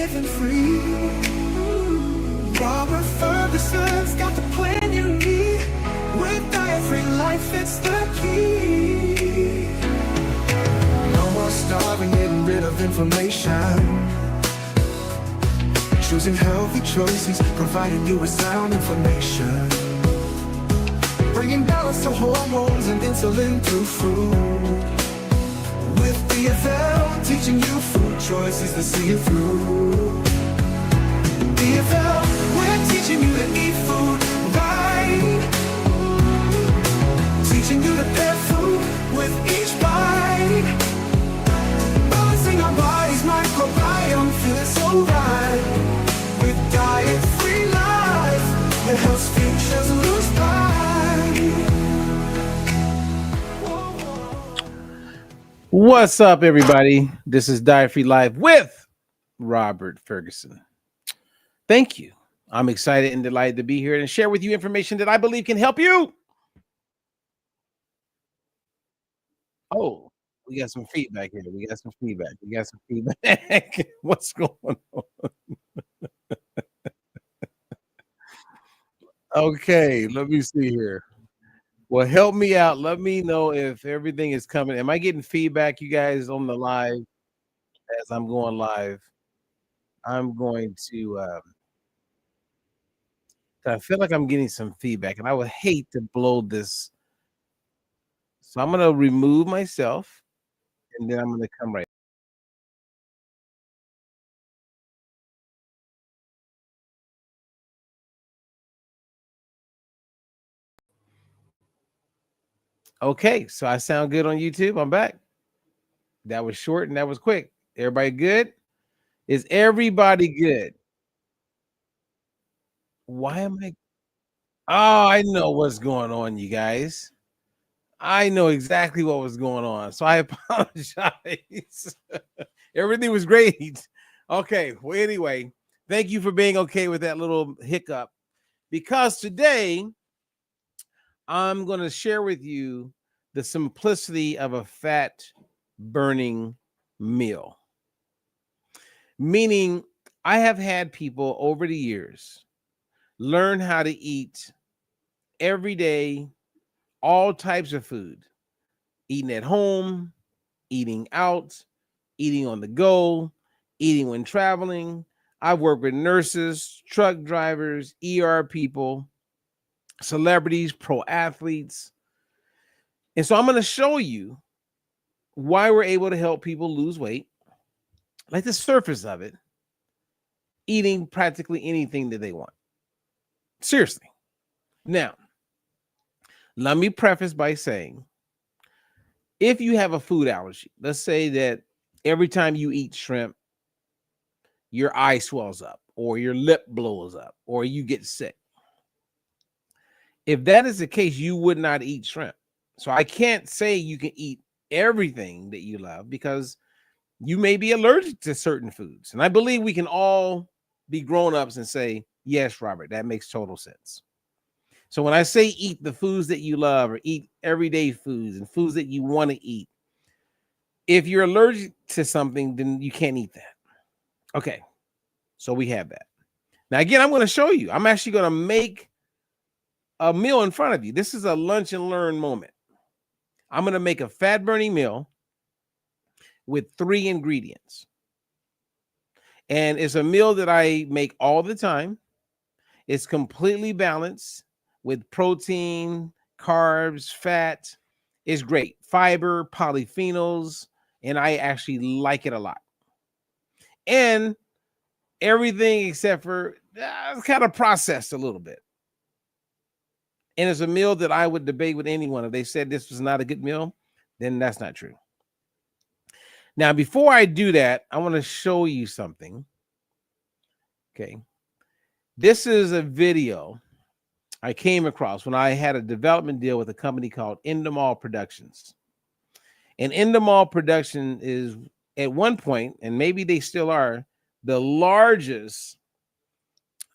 living free. Robert Ferguson's got the plan you need. With diet-free life, it's the key. No more starving, getting rid of inflammation. Choosing healthy choices, providing you with sound information. Bringing balance to hormones and insulin through food. With DFL, teaching you food choices to see you through. DFL, we're teaching you to eat food right. Teaching you to pair food with each bite. Balancing our body's microbiome, feeling so right. With diet-free life, it helps futures lose pride. What's up, everybody? This is Diet-Free Life with Robert Ferguson. Thank you. I'm excited and delighted to be here and share with you information that I believe can help you. Oh, we got some feedback here. We got some feedback. What's going on? Okay, let me see here. Well, help me out. Let me know if everything is coming. Am I getting feedback, you guys, on the live as I'm going live? I'm going to, I feel like I'm getting some feedback, and I would hate to blow this. So I'm going to remove myself, and then I'm going to come right. Okay, so I sound good on YouTube. I'm back. That was short and that was quick. Everybody good? Is everybody good? Why am I? Oh, I know what's going on, you guys. I know exactly what was going on. So I apologize. Everything was great. Okay. Well, anyway, thank you for being okay with that little hiccup, because today I'm going to share with you the simplicity of a fat burning meal. Meaning, I have had people over the years learn how to eat every day, all types of food, eating at home, eating out, eating on the go, eating when traveling. I've worked with nurses, truck drivers, ER people, celebrities, pro athletes. And so I'm going to show you why we're able to help people lose weight, like the surface of it, eating practically anything that they want. Seriously. Now, let me preface by saying, if you have a food allergy, let's say that every time you eat shrimp, your eye swells up or your lip blows up or you get sick. If that is the case, you would not eat shrimp. So I can't say you can eat everything that you love, because you may be allergic to certain foods. And I believe we can all be grown-ups and say, yes, Robert, that makes total sense. So when I say eat the foods that you love, or eat everyday foods and foods that you want to eat, if you're allergic to something, then you can't eat that. Okay, so we have that. Now, again, I'm going to show you. I'm actually going to make a meal in front of you. This is a lunch and learn moment. I'm going to make a fat-burning meal with 3 ingredients. And it's a meal that I make all the time. It's completely balanced with protein, carbs, fat. It's great. Fiber, polyphenols, and I actually like it a lot. And everything except for it's kind of processed a little bit. And it's a meal that I would debate with anyone. If they said this was not a good meal, then that's not true. Now, before I do that, I want to show you something. Okay. This is a video I came across when I had a development deal with a company called Endemol Productions. And Endemol Production is, at one point, and maybe they still are, the largest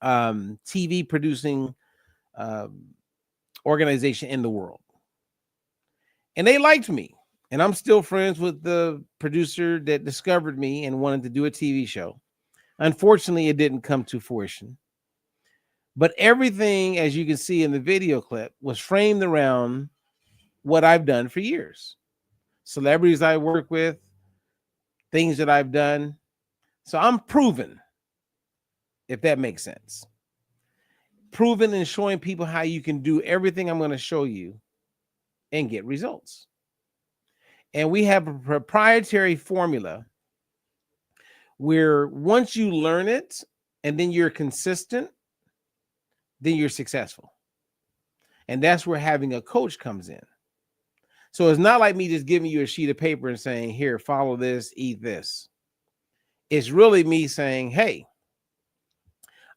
TV producing organization in the world. And they liked me. And I'm still friends with the producer that discovered me and wanted to do a TV show. Unfortunately, it didn't come to fruition. But everything, as you can see in the video clip, was framed around what I've done for years. Celebrities I work with, things that I've done. So I'm proven, if that makes sense. Proven and showing people how you can do everything I'm going to show you and get results. And we have a proprietary formula where once you learn it and then you're consistent, then you're successful. And that's where having a coach comes in. So it's not like me just giving you a sheet of paper and saying, here, follow this, eat this. It's really me saying, hey,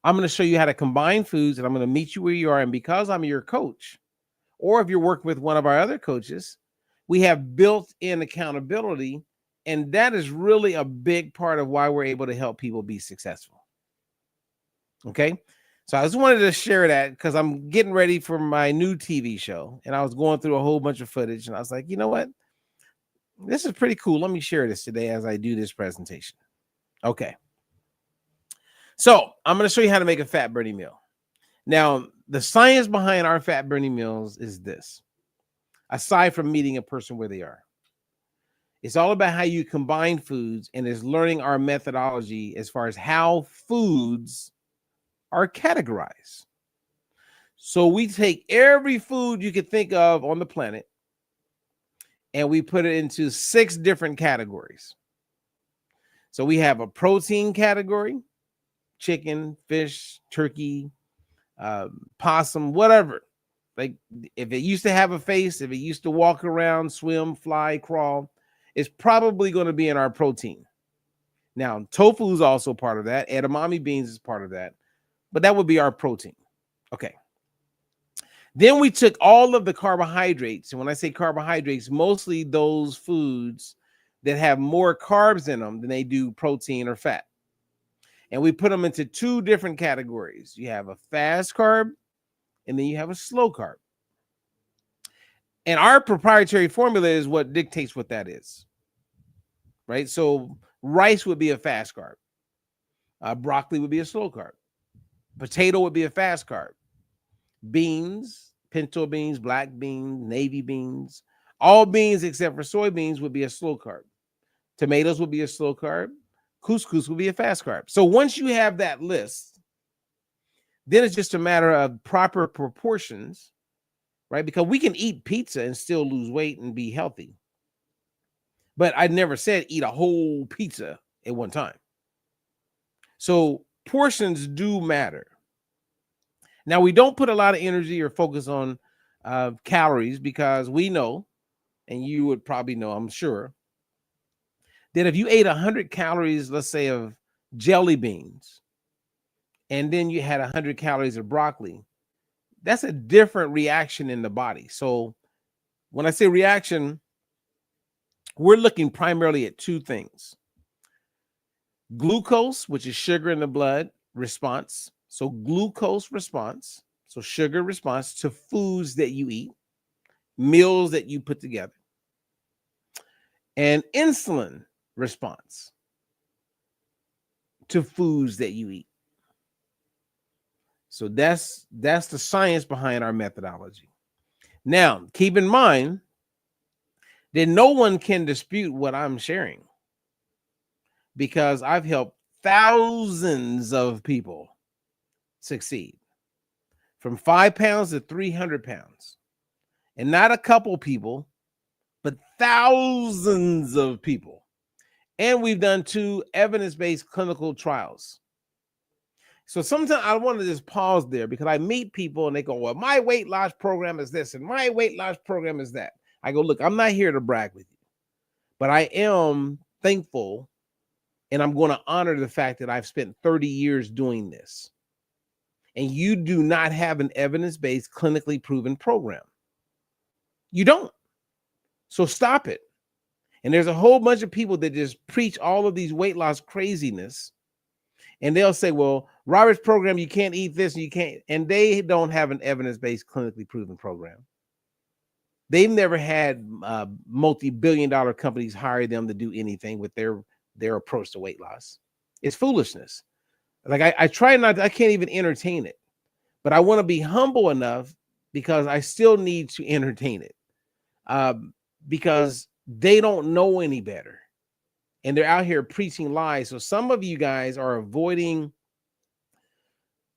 I'm going to show you how to combine foods, and I'm going to meet you where you are. And because I'm your coach, or if you're working with one of our other coaches, we have built-in accountability. And that is really a big part of why we're able to help people be successful. Okay. So I just wanted to share that because I'm getting ready for my new TV show. And I was going through a whole bunch of footage. And I was like, you know what? This is pretty cool. Let me share this today as I do this presentation. Okay. So I'm going to show you how to make a fat burning meal. Now, the science behind our fat burning meals is this. Aside from meeting a person where they are, it's all about how you combine foods, and is learning our methodology as far as how foods are categorized. So we take every food you could think of on the planet and we put it into 6 different categories. So we have a protein category, chicken, fish, turkey, possum, whatever. Like if it used to have a face, if it used to walk around, swim, fly, crawl, it's probably going to be in our protein. Now, tofu is also part of that. Edamame beans is part of that, but that would be our protein. Okay. Then we took all of the carbohydrates. And when I say carbohydrates, mostly those foods that have more carbs in them than they do protein or fat. And we put them into 2 different categories. You have a fast carb, and then you have a slow carb. And our proprietary formula is what dictates what that is, right? So rice would be a fast carb. Broccoli would be a slow carb. Potato would be a fast carb. Beans, pinto beans, black beans, navy beans, all beans except for soybeans would be a slow carb. Tomatoes would be a slow carb. Couscous would be a fast carb. So once you have that list, then it's just a matter of proper proportions, right? Because we can eat pizza and still lose weight and be healthy. But I never said eat a whole pizza at one time. So portions do matter. Now, we don't put a lot of energy or focus on calories because we know, and you would probably know, I'm sure, that if you ate 100 calories, let's say, of jelly beans, and then you had 100 calories of broccoli, that's a different reaction in the body. So when I say reaction, we're looking primarily at 2 things. Glucose, which is sugar in the blood, response. So glucose response, so sugar response to foods that you eat, meals that you put together. And insulin response to foods that you eat. So that's the science behind our methodology. Now, keep in mind that no one can dispute what I'm sharing because I've helped thousands of people succeed from 5 pounds to 300 pounds. And not a couple people, but thousands of people. And we've done 2 evidence-based clinical trials. So sometimes I want to just pause there because I meet people and they go, well, my weight loss program is this and my weight loss program is that. I go, look, I'm not here to brag with you, but I am thankful and I'm going to honor the fact that I've spent 30 years doing this. And you do not have an evidence-based, clinically proven program. You don't. So stop it. And there's a whole bunch of people that just preach all of these weight loss craziness. And they'll say, well, Robert's program, you can't eat this, and you can't. And they don't have an evidence-based, clinically proven program. They've never had multi-billion-dollar companies hire them to do anything with their approach to weight loss. It's foolishness. Like I try not to, I can't even entertain it, but I want to be humble enough because I still need to entertain it. Because they don't know any better. And they're out here preaching lies. So some of you guys are avoiding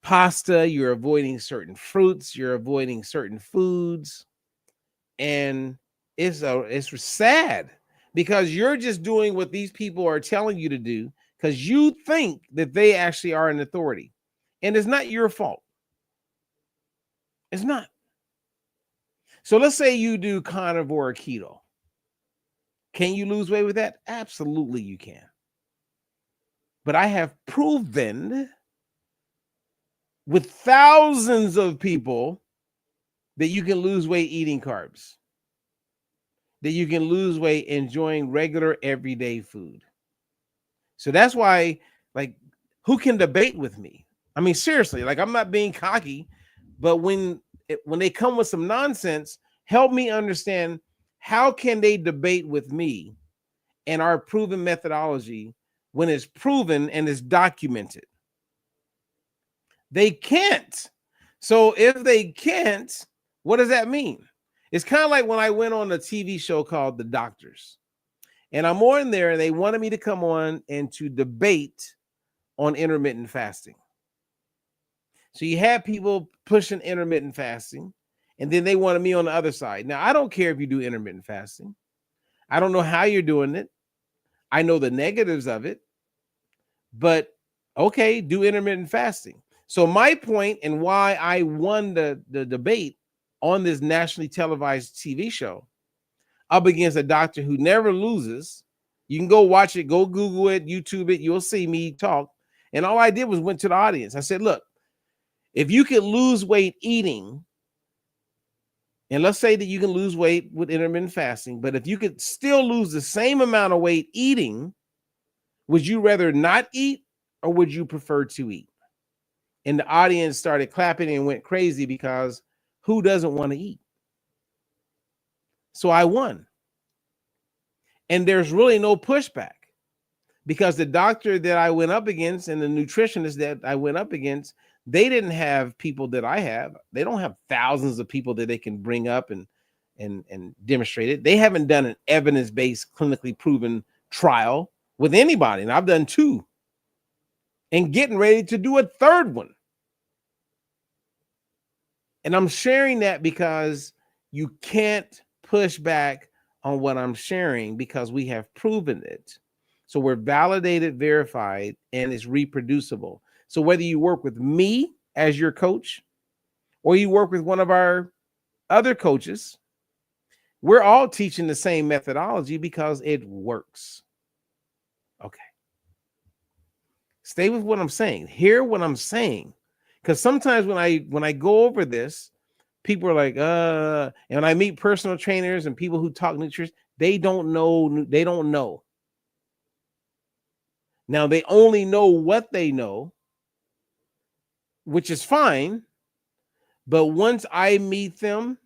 pasta, you're avoiding certain fruits, you're avoiding certain foods, and it's sad because you're just doing what these people are telling you to do because you think that they actually are an authority, and it's not your fault. It's not. So let's say you do carnivore or keto. Can you lose weight with that? Absolutely you can. But I have proven with thousands of people that you can lose weight eating carbs, that you can lose weight enjoying regular everyday food. So that's why, like, who can debate with me? I mean, seriously, like, I'm not being cocky, but when they come with some nonsense, help me understand how can they debate with me and our proven methodology when it's proven and it's documented. They can't. So if they can't, what does that mean? It's kind of like when I went on a TV show called The Doctors, and I'm on there and they wanted me to come on and to debate on intermittent fasting. So you have people pushing intermittent fasting, and then they wanted me on the other side. Now, I don't care if you do intermittent fasting. I don't know how you're doing it. I know the negatives of it, but okay, do intermittent fasting. So my point and why I won the debate on this nationally televised TV show up against a doctor who never loses. You can go watch it, go Google it, YouTube it, you'll see me talk. And all I did was went to the audience. I said, look, if you could lose weight eating, and let's say that you can lose weight with intermittent fasting, but if you could still lose the same amount of weight eating, would you rather not eat or would you prefer to eat? And the audience started clapping and went crazy because who doesn't want to eat? So I won. And there's really no pushback because the doctor that I went up against and the nutritionist that I went up against, they didn't have people that I have. They don't have thousands of people that they can bring up and demonstrate it. They haven't done an evidence-based, clinically proven trial with anybody. And I've done 2 and getting ready to do a 3rd one. And I'm sharing that because you can't push back on what I'm sharing because we have proven it. So we're validated, verified, and it's reproducible. So whether you work with me as your coach or you work with one of our other coaches, we're all teaching the same methodology because it works. Okay. Stay with what I'm saying. Hear what I'm saying. Because sometimes when I go over this, people are like, and when I meet personal trainers and people who talk nutrition, they don't know. They don't know. Now they only know what they know, which is fine. But once I meet them,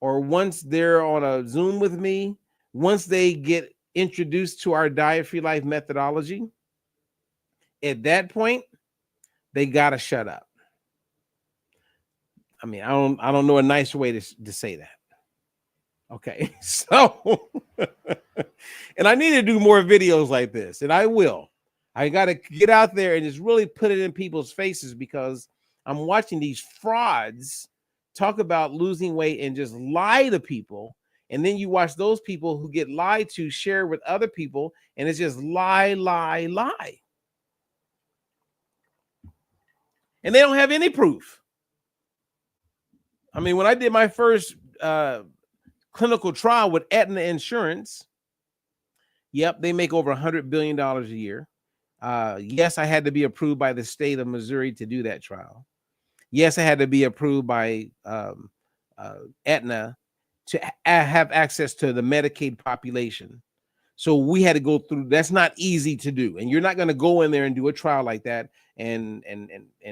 or once they're on a Zoom with me, once they get introduced to our diet-free life methodology, at that point, they gotta shut up. I mean, I don't know a nicer way to say that. Okay, so and I need to do more videos like this, and I will. I got to get out there and just really put it in people's faces because I'm watching these frauds talk about losing weight and just lie to people. And then you watch those people who get lied to share with other people, and it's just lie, lie, lie. And they don't have any proof. I mean, when I did my first clinical trial with Aetna Insurance, yep, they make over $100 billion a year. Yes, I had to be approved by the state of Missouri to do that trial. Yes, I had to be approved by Aetna to have access to the Medicaid population. So we had to go through. That's not easy to do, and you're not going to go in there and do a trial like that and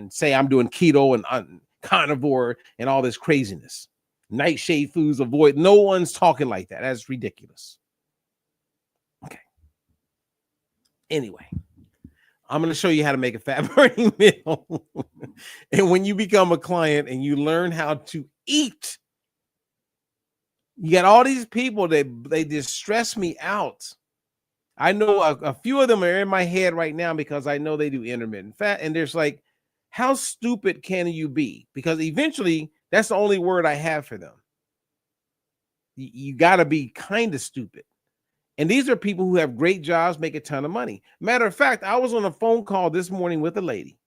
say I'm doing keto and carnivore and all this craziness. Nightshade foods, avoid. No one's talking like that. That's ridiculous. Okay. Anyway, I'm going to show you how to make a fat burning meal. And when you become a client and you learn how to eat, you got all these people that they just stress me out. I know a few of them are in my head right now because I know they do intermittent fat. And there's like, how stupid can you be? Because eventually that's the only word I have for them. You got to be kind of stupid. And these are people who have great jobs, make a ton of money. Matter of fact, I was on a phone call this morning with a lady.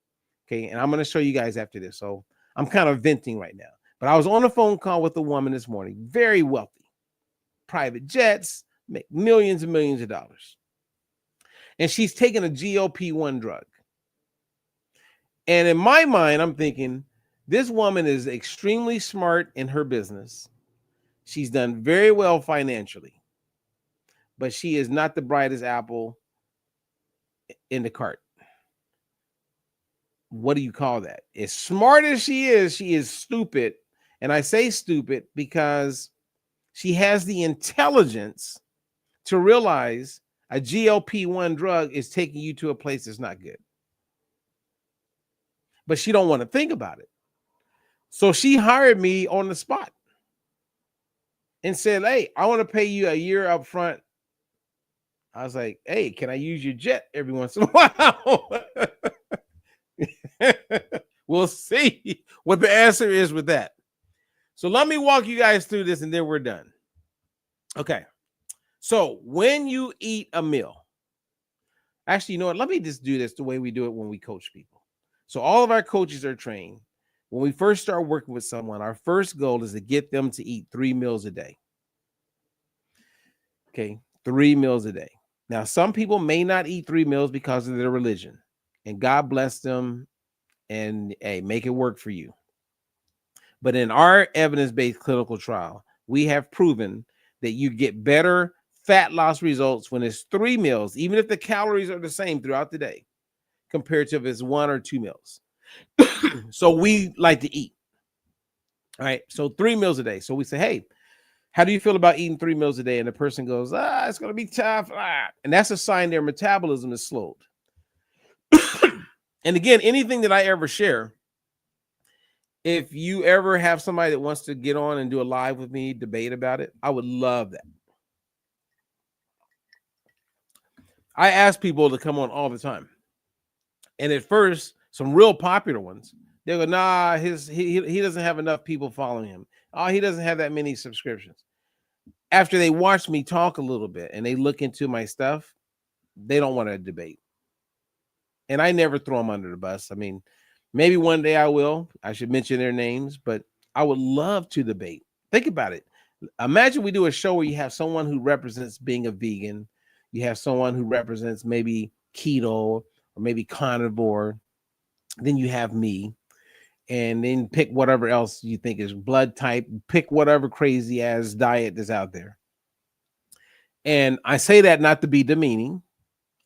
Okay. And I'm going to show you guys after this. So I'm kind of venting right now. But I was on a phone call with a woman this morning, very wealthy, private jets, make millions and millions of dollars. And she's taking a GLP-1 drug. And in my mind, I'm thinking, this woman is extremely smart in her business. She's done very well financially, but she is not the brightest apple in the cart. What do you call that? As smart as she is stupid. And I say stupid because she has the intelligence to realize a GLP-1 drug is taking you to a place that's not good. But she don't want to think about it. So she hired me on the spot and said, hey, I want to pay you a year up front. I was like, hey, can I use your jet every once in a while? We'll see what the answer is with that. So let me walk you guys through this and then we're done. Okay. So when you eat a meal, actually, you know what? Let me just do this the way we do it when we coach people. So all of our coaches are trained. When we first start working with someone, our first goal is to get them to eat 3 meals a day. Okay, 3 meals a day. Now, some people may not eat 3 meals because of their religion, and God bless them, and hey, make it work for you. But in our evidence-based clinical trial, we have proven that you get better fat loss results when it's 3 meals, even if the calories are the same throughout the day, compared to if it's 1 or 2 meals. So we like to eat. All right. So 3 meals a day. So we say, hey, how do you feel about eating 3 meals a day? And the person goes, it's going to be tough. And that's a sign their metabolism is slowed. And again, anything that I ever share, if you ever have somebody that wants to get on and do a live with me, debate about it, I would love that. I ask people to come on all the time. And at first, some real popular ones, they go, nah, he doesn't have enough people following him. Oh, he doesn't have that many subscriptions. After they watch me talk a little bit and they look into my stuff, they don't want to debate. And I never throw them under the bus. I mean, maybe one day I will. I should mention their names, but I would love to debate. Think about it. Imagine we do a show where you have someone who represents being a vegan. You have someone who represents maybe keto or maybe carnivore. Then you have me. And then pick whatever else you think is blood type. Pick whatever crazy ass diet that's out there. And I say that not to be demeaning.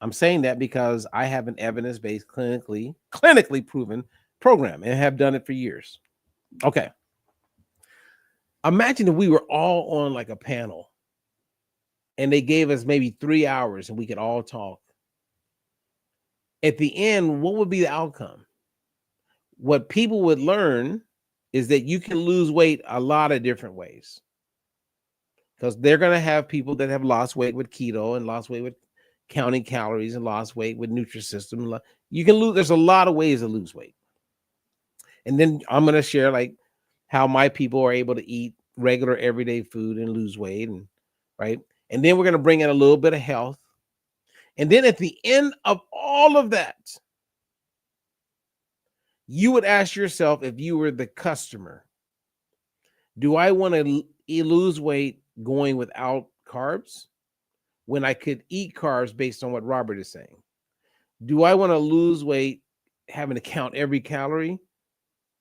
I'm saying that because I have an evidence-based, clinically proven program and have done it for years. Okay. Imagine if we were all on like a panel and they gave us maybe 3 hours and we could all talk. At the end, what would be the outcome? What people would learn is that you can lose weight a lot of different ways. Because they're going to have people that have lost weight with keto and lost weight with counting calories and lost weight with Nutrisystem. You can lose. There's a lot of ways to lose weight. And then I'm going to share like how my people are able to eat regular everyday food and lose weight. And right. And then we're going to bring in a little bit of health. And then at the end of all of that, you would ask yourself, if you were the customer, do I want to lose weight going without carbs when I could eat carbs based on what Robert is saying? Do I want to lose weight having to count every calorie,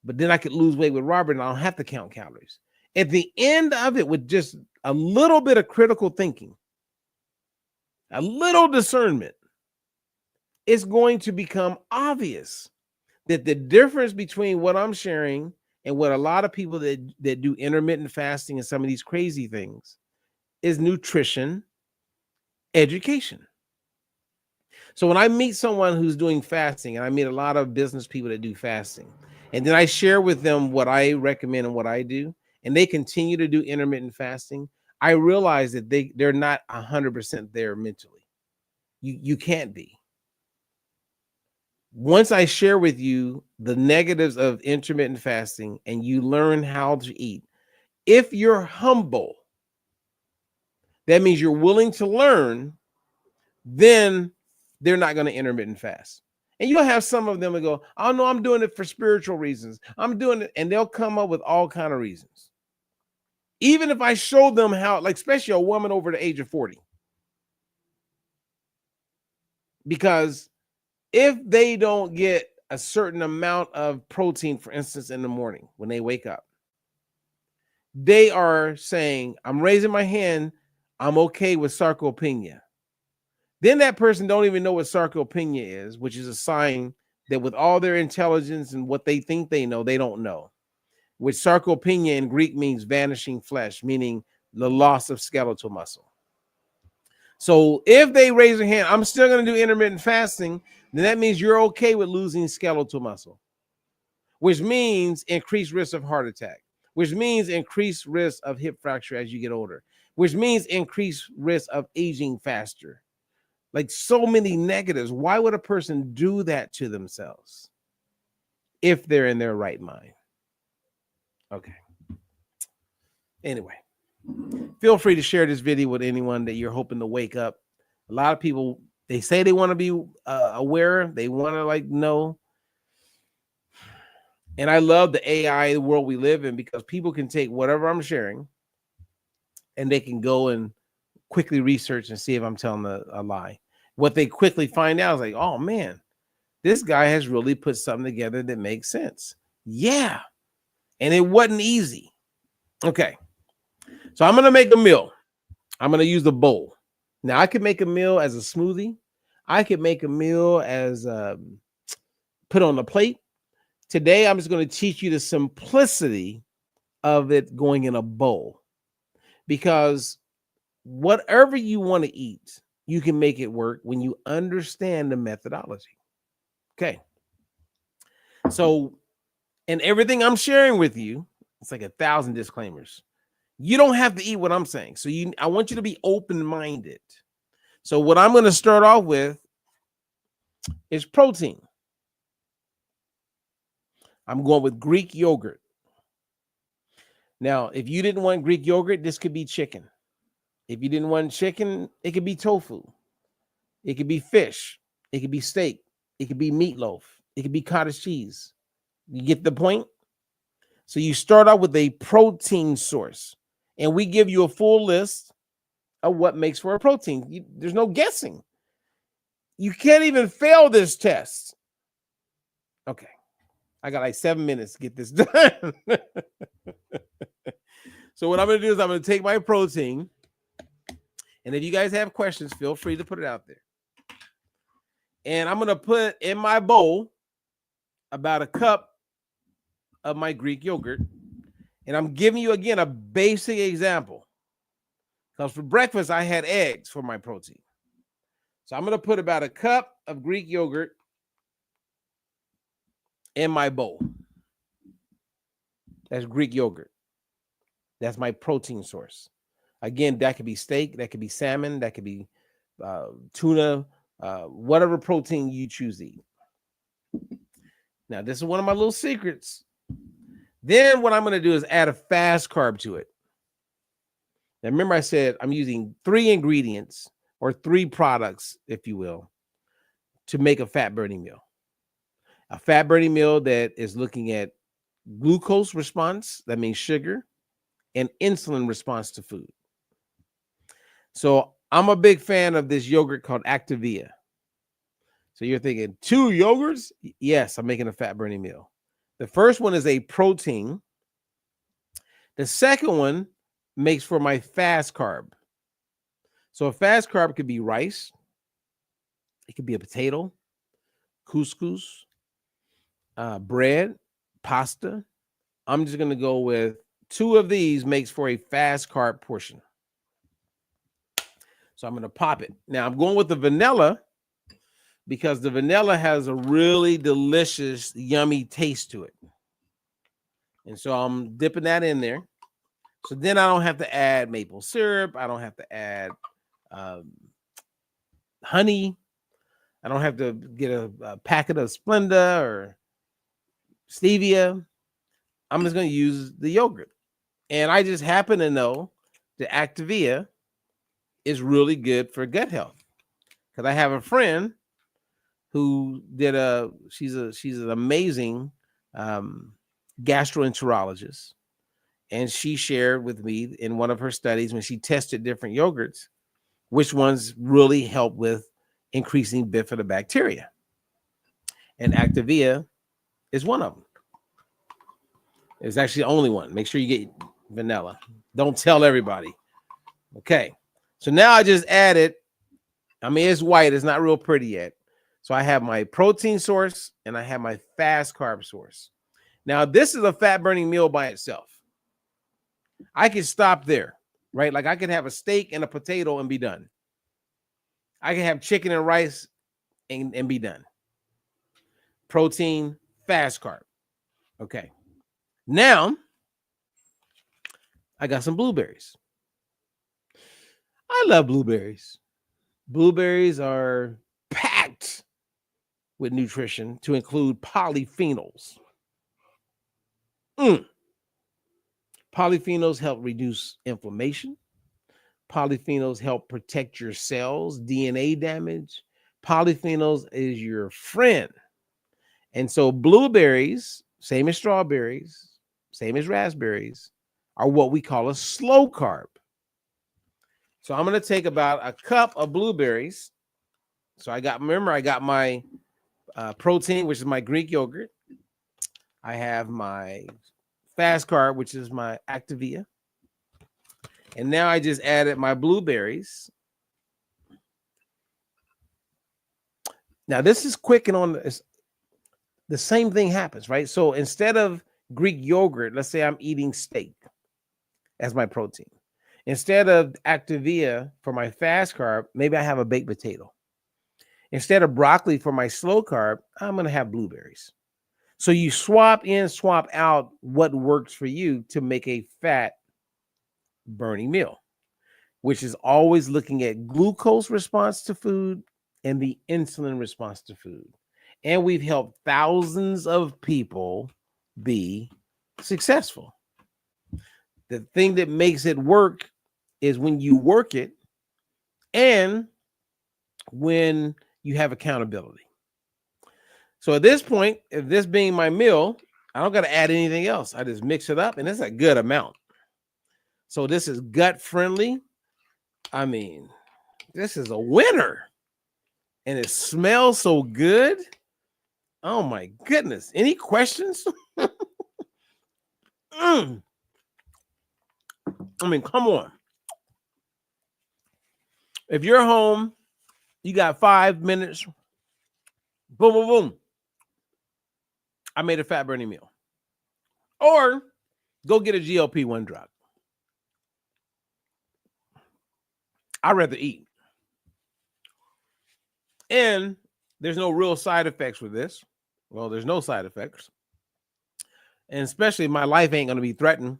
but then I could lose weight with Robert and I don't have to count calories? At the end of it, with just a little bit of critical thinking, a little discernment, it's going to become obvious that the difference between what I'm sharing and what a lot of people that do intermittent fasting and some of these crazy things is nutrition education. So when I meet someone who's doing fasting, and I meet a lot of business people that do fasting, and then I share with them what I recommend and what I do, and they continue to do intermittent fasting, I realize that they're not 100% there mentally. You can't be. Once I share with you the negatives of intermittent fasting and you learn how to eat, if you're humble, that means you're willing to learn, then they're not going to intermittent fast. And you'll have some of them that go, oh no, I'm doing it for spiritual reasons. I'm doing it. And they'll come up with all kinds of reasons. Even if I show them how, like, especially a woman over the age of 40. Because if they don't get a certain amount of protein, for instance, in the morning when they wake up, they are saying, I'm raising my hand, I'm okay with sarcopenia. Then that person don't even know what sarcopenia is, which is a sign that with all their intelligence and what they think they know, they don't know. Which sarcopenia in Greek means vanishing flesh, meaning the loss of skeletal muscle. So if they raise their hand, I'm still going to do intermittent fasting, then that means you're okay with losing skeletal muscle, which means increased risk of heart attack, which means increased risk of hip fracture as you get older, which means increased risk of aging faster. Like, so many negatives. Why would a person do that to themselves if they're in their right mind? Okay. Anyway, feel free to share this video with anyone that you're hoping to wake up. A lot of people, they say they want to be aware. They want to know. And I love the AI world we live in, because people can take whatever I'm sharing and they can go and quickly research and see if I'm telling a lie. What they quickly find out is like, oh man, this guy has really put something together that makes sense. Yeah. And it wasn't easy. Okay. So I'm going to make a meal. I'm going to use the bowl. Now I could make a meal as a smoothie. I could make a meal as put on a plate. Today, I'm just going to teach you the simplicity of it going in a bowl, because whatever you want to eat, you can make it work when you understand the methodology. Okay. So, and everything I'm sharing with you, it's like 1,000 disclaimers. You don't have to eat what I'm saying. So I want you to be open-minded. So what I'm going to start off with is protein. I'm going with Greek yogurt. Now, if you didn't want Greek yogurt, this could be chicken. If you didn't want chicken, it could be tofu. It could be fish. It could be steak. It could be meatloaf. It could be cottage cheese. You get the point? So you start out with a protein source, and we give you a full list of what makes for a protein. There's no guessing. You can't even fail this test. Okay. I got like 7 minutes to get this done. So what I'm going to do is I'm going to take my protein, and if you guys have questions, feel free to put it out there. And I'm going to put in my bowl about a cup of my Greek yogurt. And I'm giving you, again, a basic example, because for breakfast, I had eggs for my protein. So I'm going to put about a cup of Greek yogurt in my bowl. That's Greek yogurt. That's my protein source. Again, that could be steak, that could be salmon, that could be tuna, whatever protein you choose to eat. Now, this is one of my little secrets. Then what I'm going to do is add a fast carb to it. Now, remember I said I'm using 3 ingredients, or 3 products, if you will, to make a fat-burning meal. A fat-burning meal that is looking at glucose response, that means sugar, and insulin response to food. So I'm a big fan of this yogurt called Activia. So you're thinking 2 yogurts? Yes, I'm making a fat-burning meal. The first one is a protein. The second one makes for my fast carb. So a fast carb could be rice. It could be a potato, couscous, bread, pasta. I'm just going to go with 2 of these makes for a fast carb portion. So I'm going to pop it. Now I'm going with the vanilla because the vanilla has a really delicious, yummy taste to it. And so I'm dipping that in there. So then I don't have to add maple syrup. I don't have to add honey. I don't have to get a packet of Splenda or stevia. I'm just going to use the yogurt. And I just happen to know that Activia is really good for gut health. Because I have a friend who did she's an amazing gastroenterologist. And she shared with me in one of her studies when she tested different yogurts, which ones really help with increasing bifidobacteria. And Activia is one of them. It's actually the only one. Make sure you get vanilla. Don't tell everybody. Okay. So now I just added, I mean, it's white. It's not real pretty yet. So I have my protein source and I have my fast carb source. Now, this is a fat burning meal by itself. I can stop there, right? Like I could have a steak and a potato and be done. I can have chicken and rice and be done. Protein, fast carb. Okay. Now, I got some blueberries. I love blueberries. Blueberries are packed with nutrition to include polyphenols. Polyphenols help reduce inflammation. Polyphenols help protect your cells, DNA damage. Polyphenols is your friend. And so blueberries, same as strawberries, same as raspberries, are what we call a slow carb. So I'm going to take about a cup of blueberries. So I got my protein, which is my Greek yogurt. I have my fast carb, which is my Activia. And now I just added my blueberries. Now this is quick and on the same thing happens, right? So instead of Greek yogurt, let's say I'm eating steak as my protein. Instead of Activia for my fast carb, maybe I have a baked potato. Instead of broccoli for my slow carb, I'm going to have blueberries. So you swap in, swap out what works for you to make a fat burning meal, which is always looking at glucose response to food and the insulin response to food. And we've helped thousands of people be successful. The thing that makes it work is when you work it and when you have accountability. So at this point, if this being my meal, I don't got to add anything else. I just mix it up and it's a good amount. So this is gut friendly. I mean, this is a winner. And it smells so good. Oh my goodness. Any questions? I mean, come on. If you're home, you got 5 minutes. Boom, boom, boom. I made a fat burning meal. Or go get a GLP-1 drug. I'd rather eat. And there's no real side effects with this. Well, there's no side effects. And especially my life ain't going to be threatened,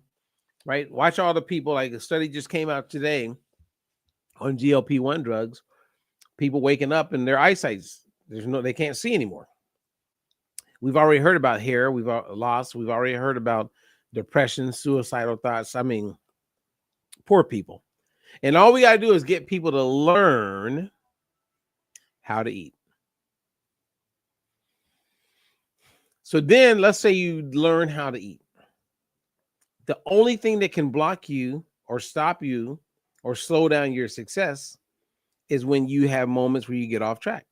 right? Watch all the people, like a study just came out today on GLP-1 drugs. People waking up and their eyesight's, they can't see anymore. We've already heard about hair we've lost. We've already heard about depression, suicidal thoughts. I mean, poor people. And all we got to do is get people to learn how to eat. So then let's say you learn how to eat. The only thing that can block you or stop you or slow down your success is when you have moments where you get off track.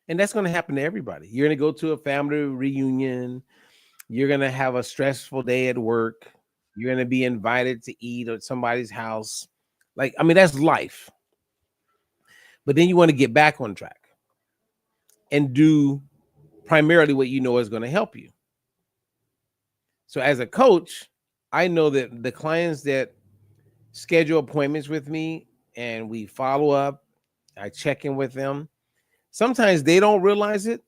And that's going to happen to everybody. You're going to go to a family reunion. You're going to have a stressful day at work. You're going to be invited to eat at somebody's house. Like, I mean, that's life. But then you want to get back on track and do primarily what you know is going to help you. So as a coach, I know that the clients that schedule appointments with me and we follow up, I check in with them, Sometimes they don't realize it,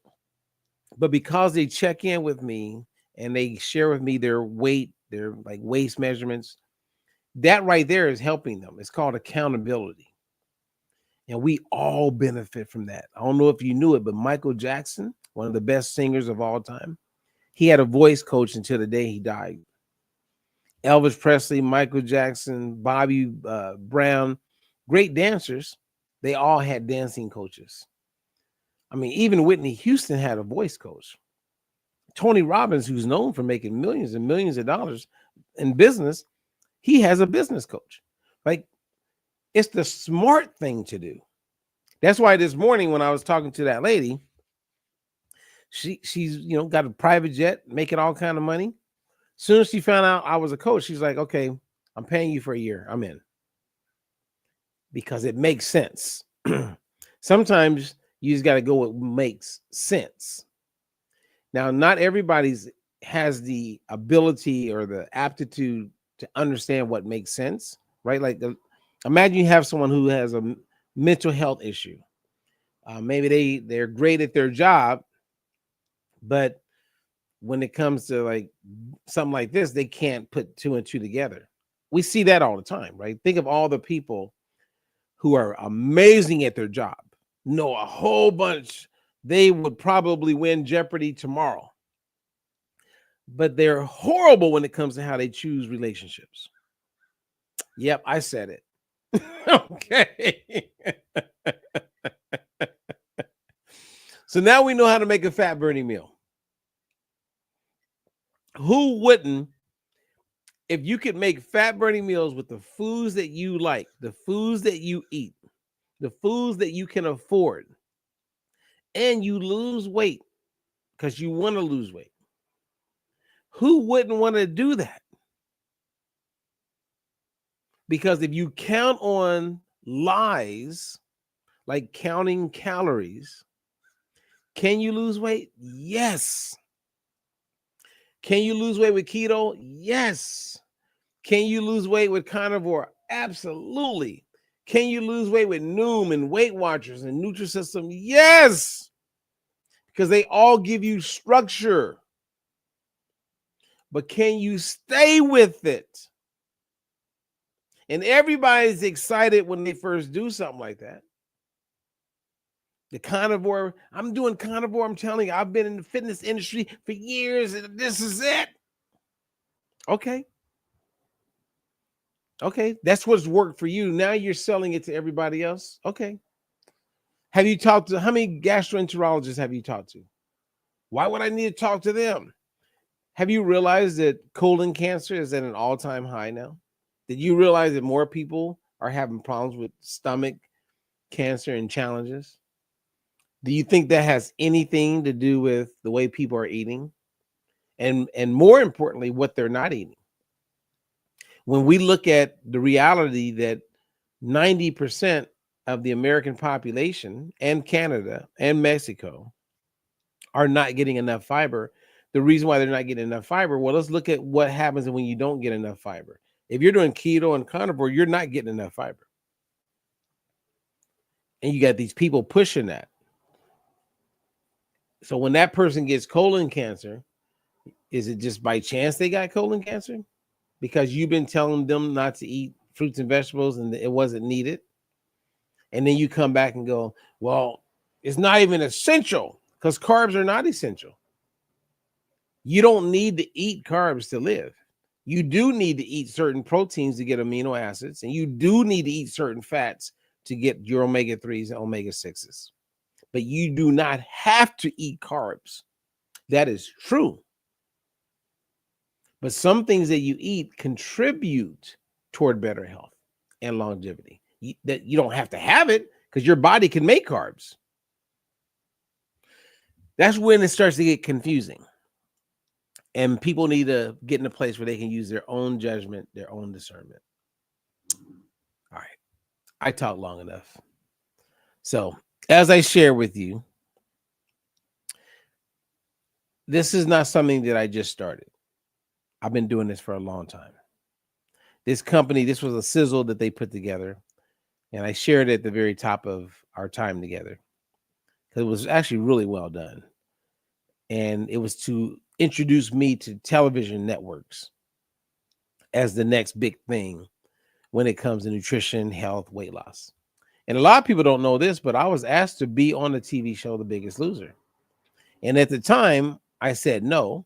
but because they check in with me and they share with me their weight, their like waist measurements, that right there is helping them. It's called accountability. And we all benefit from that. I don't know if you knew it, but Michael Jackson, one of the best singers of all time, he had a voice coach until the day he died. Elvis Presley, Michael Jackson, Bobby Brown, great dancers, they all had dancing coaches. I mean, even Whitney Houston had a voice coach. Tony Robbins, who's known for making millions and millions of dollars in business, he has a business coach. Like, it's the smart thing to do. That's why this morning when I was talking to that lady, she's got a private jet, making all kind of money. As soon as she found out I was a coach, she's like, okay, I'm paying you for a year. I'm in. Because it makes sense. Sometimes you just got to go with what makes sense. Now, not everybody's has the ability or the aptitude to understand what makes sense, right? Like, imagine you have someone who has a mental health issue. Maybe they're great at their job, but when it comes to like something like this, they can't put two and two together. We see that all the time, right? Think of all the people who are amazing at their job, know a whole bunch. They would probably win Jeopardy tomorrow, but they're horrible when it comes to how they choose relationships. Yep, I said it. Okay. So now we know how to make a fat burning meal. Who wouldn't, if you could make fat burning meals with the foods that you like, the foods that you eat, the foods that you can afford, and you lose weight because you want to lose weight? Who wouldn't want to do that? Because if you count on lies, like counting calories, can you lose weight? Yes. Can you lose weight with keto? Yes. Can you lose weight with carnivore? Absolutely. Can you lose weight with Noom and Weight Watchers and Nutrisystem? Yes. Because they all give you structure. But can you stay with it? And everybody's excited when they first do something like that. The carnivore, I'm doing carnivore. I'm telling you, I've been in the fitness industry for years, and this is it. Okay. Okay. That's what's worked for you. Now you're selling it to everybody else. Okay. Have you talked to, how many gastroenterologists have you talked to? Why would I need to talk to them? Have you realized that colon cancer is at an all-time high now? Did you realize that more people are having problems with stomach cancer and challenges? Do you think that has anything to do with the way people are eating? And more importantly, what they're not eating? When we look at the reality that 90% of the American population and Canada and Mexico are not getting enough fiber, the reason why they're not getting enough fiber, well, let's look at what happens when you don't get enough fiber. If you're doing keto and carnivore, you're not getting enough fiber. And you got these people pushing that. So when that person gets colon cancer, is it just by chance they got colon cancer? Because you've been telling them not to eat fruits and vegetables and it wasn't needed? And then you come back and go, well, it's not even essential, because carbs are not essential. You don't need to eat carbs to live. You do need to eat certain proteins to get amino acids, and you do need to eat certain fats to get your omega-3s and omega-6s. But you do not have to eat carbs. That is true. But some things that you eat contribute toward better health and longevity. That you don't have to have it, because your body can make carbs. That's when it starts to get confusing. And people need to get in a place where they can use their own judgment, their own discernment. All right. I talked long enough. So, as I share with you, this is not something that I just started. I've been doing this for a long time. This company, this was a sizzle that they put together, and I shared it at the very top of our time together. because it was actually really well done. And it was to introduce me to television networks as the next big thing when it comes to nutrition, health, weight loss. And a lot of people don't know this, but I was asked to be on the TV show The Biggest Loser. And at the time, I said no,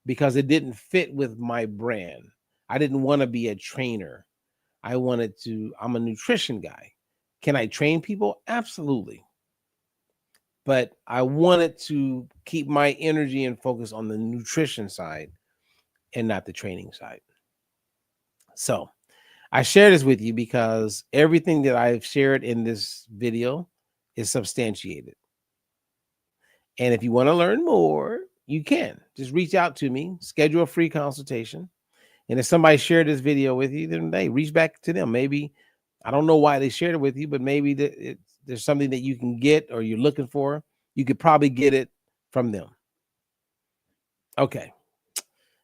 because it didn't fit with my brand. I didn't want to be a trainer. I'm a nutrition guy. Can I train people? Absolutely. But I wanted to keep my energy and focus on the nutrition side and not the training side. So I share this with you because everything that I've shared in this video is substantiated. And if you want to learn more, you can just reach out to me, schedule a free consultation. And if somebody shared this video with you, then they reach back to them. Maybe, I don't know why they shared it with you, but maybe there's something that you can get or you're looking for. You could probably get it from them. Okay.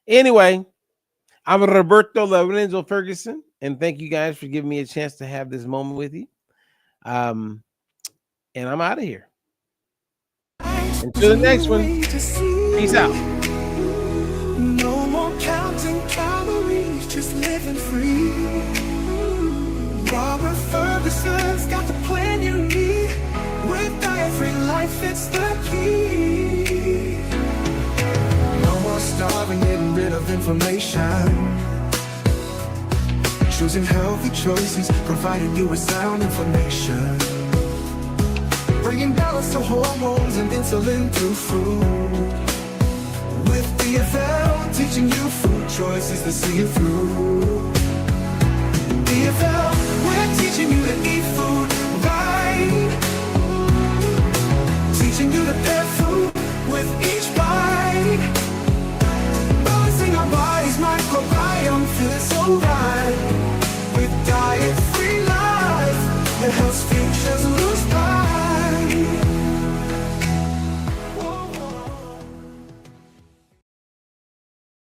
Anyway, I'm Roberto Lorenzo Ferguson, and thank you guys for giving me a chance to have this moment with you. And I'm out of here. Until the next one, peace out. No more counting calories, just living free. Robert Ferguson's got the plan you need. With diet-free life, it's the key. No more starving, getting rid of inflammation. Choosing healthy choices, providing you with sound information. Bringing balance to hormones and insulin through food. With DFL, teaching you food choices to see you through. DFL, we're teaching you to eat food right. Teaching you to pair food with each bite. Balancing our body's microbiome feels so right.